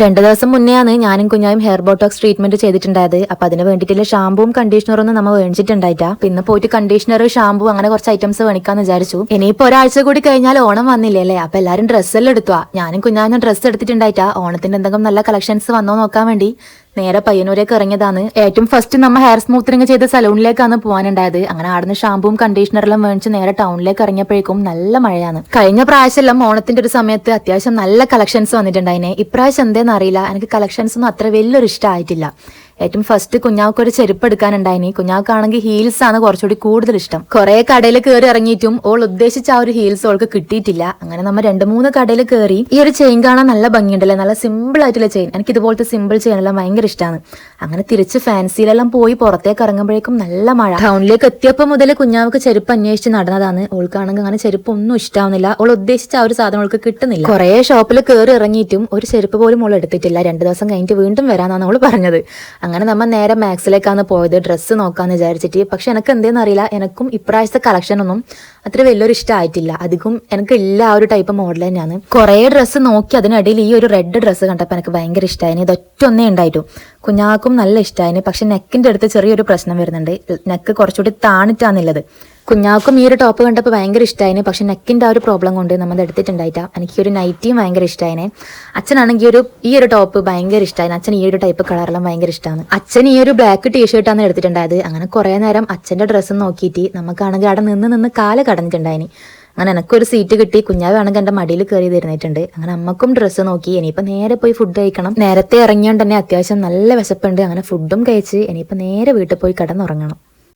2 ദിവസം മുന്നെയാണ് ഞാനും കുഞ്ഞായും hair Botox treatment ചെയ്തിട്ടുണ്ടായത്. അപ്പൊ അതിന് വേണ്ടിയിട്ടുള്ള ഷാമ്പുവും കണ്ടീഷണറും ഒന്നും നമ്മൾ മേടിച്ചിട്ടുണ്ടായിട്ടാ. പിന്നെ പോയിട്ട് കണ്ടീഷണർ, ഷാമ്പു അങ്ങനെ കുറച്ച് ഐറ്റംസ് മേടിക്കാന്ന് വിചാരിച്ചു. ഇനിയിപ്പോ ഒരാഴ്ച കൂടി കഴിഞ്ഞാൽ ഓണം വന്നില്ലേ അല്ലേ? അപ്പൊ എല്ലാരും ഡ്രസ്സെല്ലാം എടുത്തു. ഞാനും കുഞ്ഞാനും ഡ്രസ്സ് എടുത്തിട്ടുണ്ടായിട്ടാ. ഓണത്തിന്റെ എന്തെങ്കിലും നല്ല കളക്ഷൻസ് വന്നോ നോക്കാൻ വേണ്ടി നേരെ പയ്യന്നൂരേക്ക് ഇറങ്ങിയതാണ്. ഏറ്റവും ഫസ്റ്റ് നമ്മ ഹെയർ സ്മൂത്തറിംഗ് ചെയ്ത സലൂണിലേക്കാണ് പോകാനുണ്ടായത്. അങ്ങനെ ആടുന്ന് ഷാമ്പുവും കണ്ടീഷണറെല്ലാം മേടിച്ച് നേരെ ടൗണിലേക്ക് ഇറങ്ങിയപ്പോഴേക്കും നല്ല മഴയാണ്. കഴിഞ്ഞ പ്രാവശ്യം ഓണത്തിന്റെ ഒരു സമയത്ത് അത്യാവശ്യം നല്ല കളക്ഷൻസ് വന്നിട്ടുണ്ടായിനെ. ഇപ്രാവശ്യം എന്തേന്ന് അറിയില്ല, എനിക്ക് കളക്ഷൻസ് ഒന്നും അത്ര വലിയൊരു ഇഷ്ടമായിട്ടില്ല. ഏറ്റവും ഫസ്റ്റ് കുഞ്ഞാൾക്ക് ഒരു ചെരുപ്പ് എടുക്കാനുണ്ടായിനി. കുഞ്ഞാക്കാണെങ്കിൽ ഹീൽസ് ആണ് കുറച്ചുകൂടി കൂടുതൽ ഇഷ്ടം. കുറെ കടയിൽ കയറി ഇറങ്ങിയിട്ടും ഓൾ ഉദ്ദേശിച്ച ആ ഒരു ഹീൽസ് ഓൾക്ക് കിട്ടിയിട്ടില്ല. അങ്ങനെ നമ്മൾ 2-3 കടയിൽ കയറി. ഈ ഒരു ചെയിൻ കാണാൻ നല്ല ഭംഗിയുണ്ടല്ലേ, നല്ല സിമ്പിൾ ആയിട്ടുള്ള ചെയിൻ. എനിക്ക് ഇതുപോലത്തെ സിമ്പിൾ ചെയിൻ എല്ലാം ഭയങ്കര ഇഷ്ടമാണ്. അങ്ങനെ തിരിച്ച് ഫാൻസിയിലെല്ലാം പോയി പുറത്തേക്ക് ഇറങ്ങുമ്പോഴേക്കും നല്ല മഴ. ടൗണിലേക്ക് എത്തിയപ്പോൾ മുതൽ കുഞ്ഞാവക്ക് ചെരുപ്പ് അന്വേഷിച്ച് നടന്നതാണ്. ഓൾക്കാണെങ്കിൽ അങ്ങനെ ചെരുപ്പ് ഒന്നും ഇഷ്ടാവുന്നില്ല. ഓൾ ഉദ്ദേശിച്ച ആ ഒരു സാധനം ഓൾക്ക് കിട്ടുന്നില്ല. കുറെ ഷോപ്പിൽ കയറി ഇറങ്ങിയിട്ടും ഒരു ചെരുപ്പ് പോലും ഓൾ എടുത്തിട്ടില്ല. 2 ദിവസം കഴിഞ്ഞിട്ട് വീണ്ടും വരാന്നാണ് ഓൾ പറഞ്ഞത്. അങ്ങനെ നമ്മൾ നേരെ മാക്സിലേക്കാണ് പോയത് ഡ്രസ്സ് നോക്കാന്ന് വിചാരിച്ചിട്ട്. പക്ഷെ എനിക്ക് എന്തേന്ന് അറിയില്ല, എനിക്കും ഇപ്രാവശ്യത്തെ കളക്ഷൻ ഒന്നും അത്ര വലിയൊരു ഇഷ്ടമായിട്ടില്ല. അധികം എനിക്ക് ഇല്ല ആ ഒരു ടൈപ്പ് മോഡൽ തന്നെയാണ്. കുറെ ഡ്രസ്സ് നോക്കി അതിനിടയിൽ ഈ ഒരു റെഡ് ഡ്രസ്സ് കണ്ടപ്പോൾ എനിക്ക് ഭയങ്കര ഇഷ്ടമായിന്. ഇതൊറ്റ ഒന്നേ ഉണ്ടായിട്ടു. കുഞ്ഞാക്കും നല്ല ഇഷ്ടമായിന്. പക്ഷെ നെക്കിന്റെ അടുത്ത് ചെറിയൊരു പ്രശ്നം വരുന്നുണ്ട്. നെക്ക് കുറച്ചുകൂടി താണിട്ടാന്നുള്ളത്. കുഞ്ഞാക്കും ഈ ഒരു ടോപ്പ് കണ്ടപ്പോൾ ഭയങ്കര ഇഷ്ടമായിന്. പക്ഷെ നെക്കിന്റെ ആ ഒരു പ്രോബ്ലം കൊണ്ട് നമ്മൾ എടുത്തിട്ടുണ്ടായിട്ടാ. എനിക്ക് ഈ ഒരു നൈറ്റിയും ഭയങ്കര ഇഷ്ടമായിനെ. അച്ഛനാണെങ്കിൽ ഈ ഒരു ടോപ്പ് ഭയങ്കര ഇഷ്ടമായി. അച്ഛൻ ഈ ഒരു ടൈപ്പ് കളറെല്ലാം ഭയങ്കര ഇഷ്ടമാണ്. അച്ഛൻ ഈ ഒരു ബ്ലാക്ക് ടീഷർട്ടാണ് എടുത്തിട്ടുണ്ടായത്. അങ്ങനെ കുറെ നേരം അച്ഛന്റെ ഡ്രസ്സ് നോക്കിയിട്ട് നമുക്കാണെങ്കിൽ അവിടെ നിന്ന് കാല് കടന്നിട്ടുണ്ടായിന്. അങ്ങനെ എനിക്കൊരു സീറ്റ് കിട്ടി. കുഞ്ഞാവാണെങ്കിൽ എന്റെ മടിയിൽ കയറി തരുന്നിട്ടുണ്ട്. അങ്ങനെ അമ്മക്കും ഡ്രസ്സ് നോക്കി. ഇനിയിപ്പോ നേരെ പോയി ഫുഡ് കഴിക്കണം. നേരത്തെ ഇറങ്ങിയോണ്ട് തന്നെ അത്യാവശ്യം നല്ല വിശപ്പുണ്ട്. അങ്ങനെ ഫുഡും കഴിച്ച് ഇനിയിപ്പോ നേരെ വീട്ടിൽ പോയി കിടന്നുറങ്ങണം.